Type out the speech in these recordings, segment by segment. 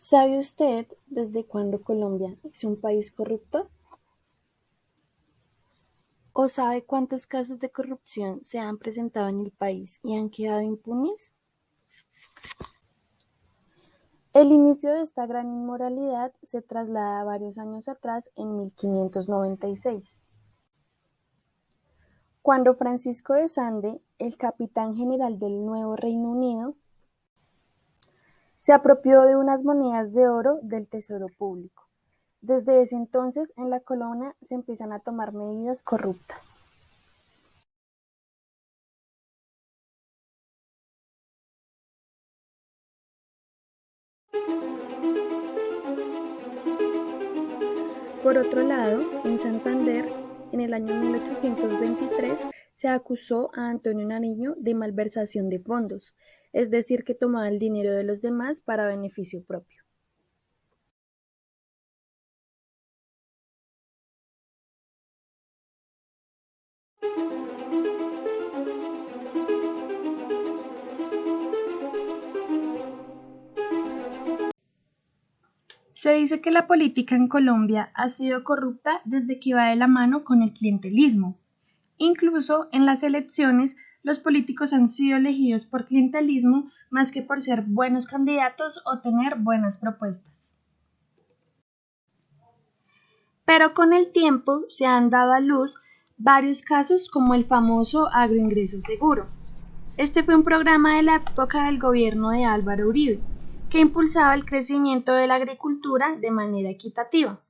¿Sabe usted desde cuándo Colombia es un país corrupto? ¿O sabe cuántos casos de corrupción se han presentado en el país y han quedado impunes? El inicio de esta gran inmoralidad se traslada varios años atrás, en 1596, cuando Francisco de Sande, el capitán general del Nuevo Reino Unido, se apropió de unas monedas de oro del tesoro público. Desde ese entonces, en la colonia se empiezan a tomar medidas corruptas. Por otro lado, en Santander, en el año 1823, se acusó a Antonio Nariño de malversación de fondos, es decir, que tomaba el dinero de los demás para beneficio propio. Se dice que la política en Colombia ha sido corrupta desde que va de la mano con el clientelismo. Incluso en las elecciones, los políticos han sido elegidos por clientelismo más que por ser buenos candidatos o tener buenas propuestas. Pero con el tiempo se han dado a luz varios casos como el famoso agroingreso seguro. Este fue un programa de la época del gobierno de Álvaro Uribe, que impulsaba el crecimiento de la agricultura de manera equitativa.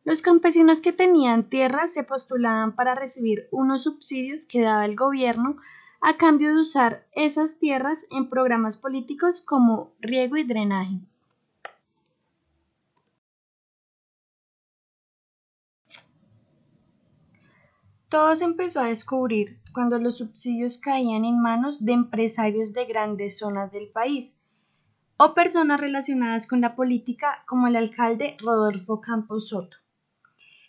Los campesinos que tenían tierras se postulaban para recibir unos subsidios que daba el gobierno a cambio de usar esas tierras en programas políticos como riego y drenaje. Todo se empezó a descubrir cuando los subsidios caían en manos de empresarios de grandes zonas del país o personas relacionadas con la política como el alcalde Rodolfo Campos Soto,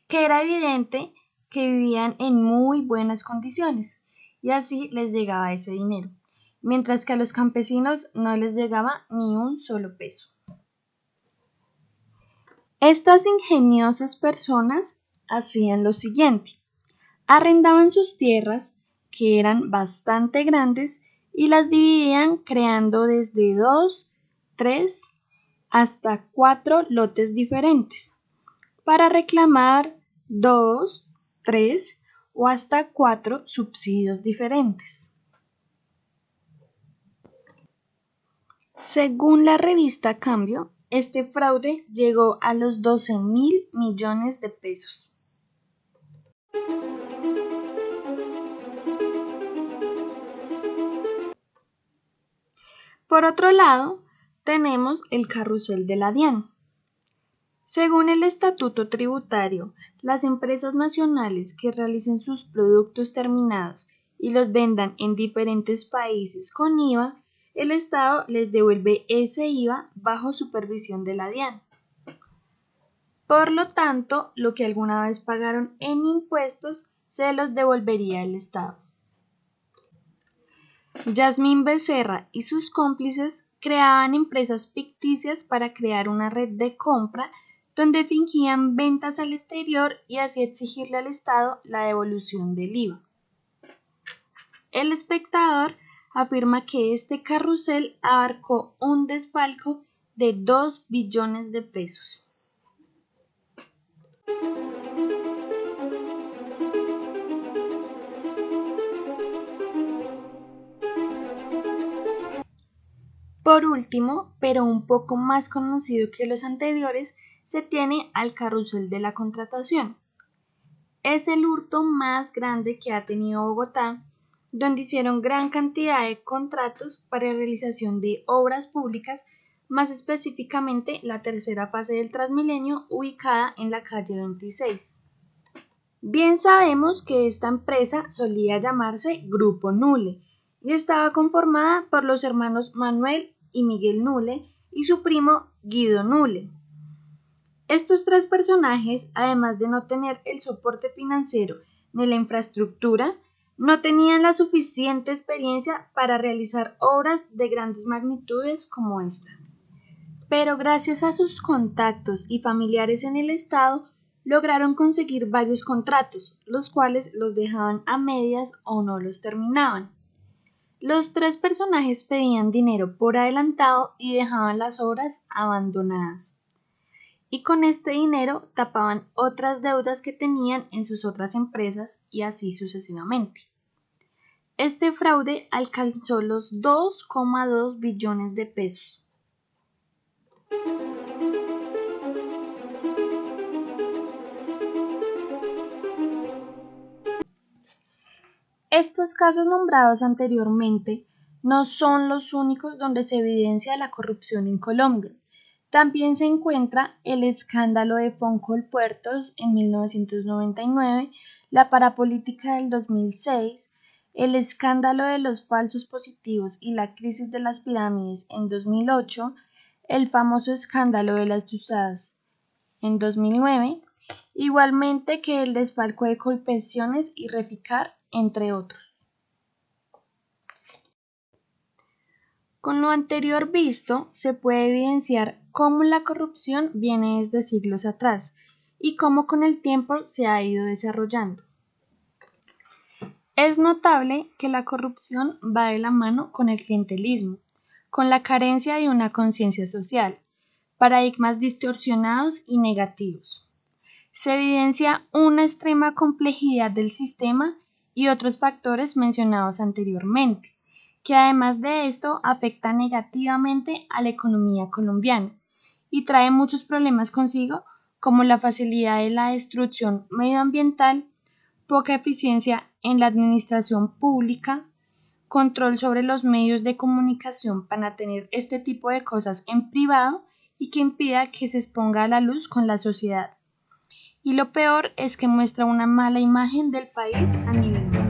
que era evidente que vivían en muy buenas condiciones y así les llegaba ese dinero, mientras que a los campesinos no les llegaba ni un solo peso. Estas ingeniosas personas hacían lo siguiente: arrendaban sus tierras, que eran bastante grandes, y las dividían creando desde 2, 3 hasta 4 lotes diferentes, para reclamar 2, 3 o hasta 4 subsidios diferentes. Según la revista Cambio, este fraude llegó a los 12.000 millones de pesos. Por otro lado, tenemos el carrusel de la DIAN. Según el estatuto tributario, las empresas nacionales que realicen sus productos terminados y los vendan en diferentes países con IVA, el Estado les devuelve ese IVA bajo supervisión de la DIAN. Por lo tanto, lo que alguna vez pagaron en impuestos se los devolvería el Estado. Yasmín Becerra y sus cómplices creaban empresas ficticias para crear una red de compra donde fingían ventas al exterior y así exigirle al Estado la devolución del IVA. El Espectador afirma que este carrusel abarcó un desfalco de 2 billones de pesos. Por último, pero un poco más conocido que los anteriores, se tiene al carrusel de la contratación. Es el hurto más grande que ha tenido Bogotá, donde hicieron gran cantidad de contratos para realización de obras públicas, más específicamente la tercera fase del Transmilenio, ubicada en la calle 26. Bien sabemos que esta empresa solía llamarse Grupo Nule y estaba conformada por los hermanos Manuel y Miguel Nule y su primo Guido Nule. Estos tres personajes, además de no tener el soporte financiero ni la infraestructura, no tenían la suficiente experiencia para realizar obras de grandes magnitudes como esta. pero gracias a sus contactos y familiares en el Estado, lograron conseguir varios contratos, los cuales los dejaban a medias o no los terminaban. Los tres personajes pedían dinero por adelantado y dejaban las obras abandonadas. Y con este dinero tapaban otras deudas que tenían en sus otras empresas y así sucesivamente. Este fraude alcanzó los 2,2 billones de pesos. Estos casos nombrados anteriormente no son los únicos donde se evidencia la corrupción en Colombia. También se encuentra el escándalo de Foncolpuertos en 1999, la parapolítica del 2006, el escándalo de los falsos positivos y la crisis de las pirámides en 2008, el famoso escándalo de las chuzadas en 2009, igualmente que el desfalco de Colpensiones y Reficar, entre otros. Con lo anterior visto, se puede evidenciar cómo la corrupción viene desde siglos atrás y cómo con el tiempo se ha ido desarrollando. Es notable que la corrupción va de la mano con el clientelismo, con la carencia de una conciencia social, paradigmas distorsionados y negativos. Se evidencia una extrema complejidad del sistema y otros factores mencionados anteriormente, que además de esto afecta negativamente a la economía colombiana y trae muchos problemas consigo, como la facilidad de la destrucción medioambiental, poca eficiencia en la administración pública, control sobre los medios de comunicación para tener este tipo de cosas en privado y que impida que se exponga a la luz con la sociedad. Y lo peor es que muestra una mala imagen del país a nivel mundial.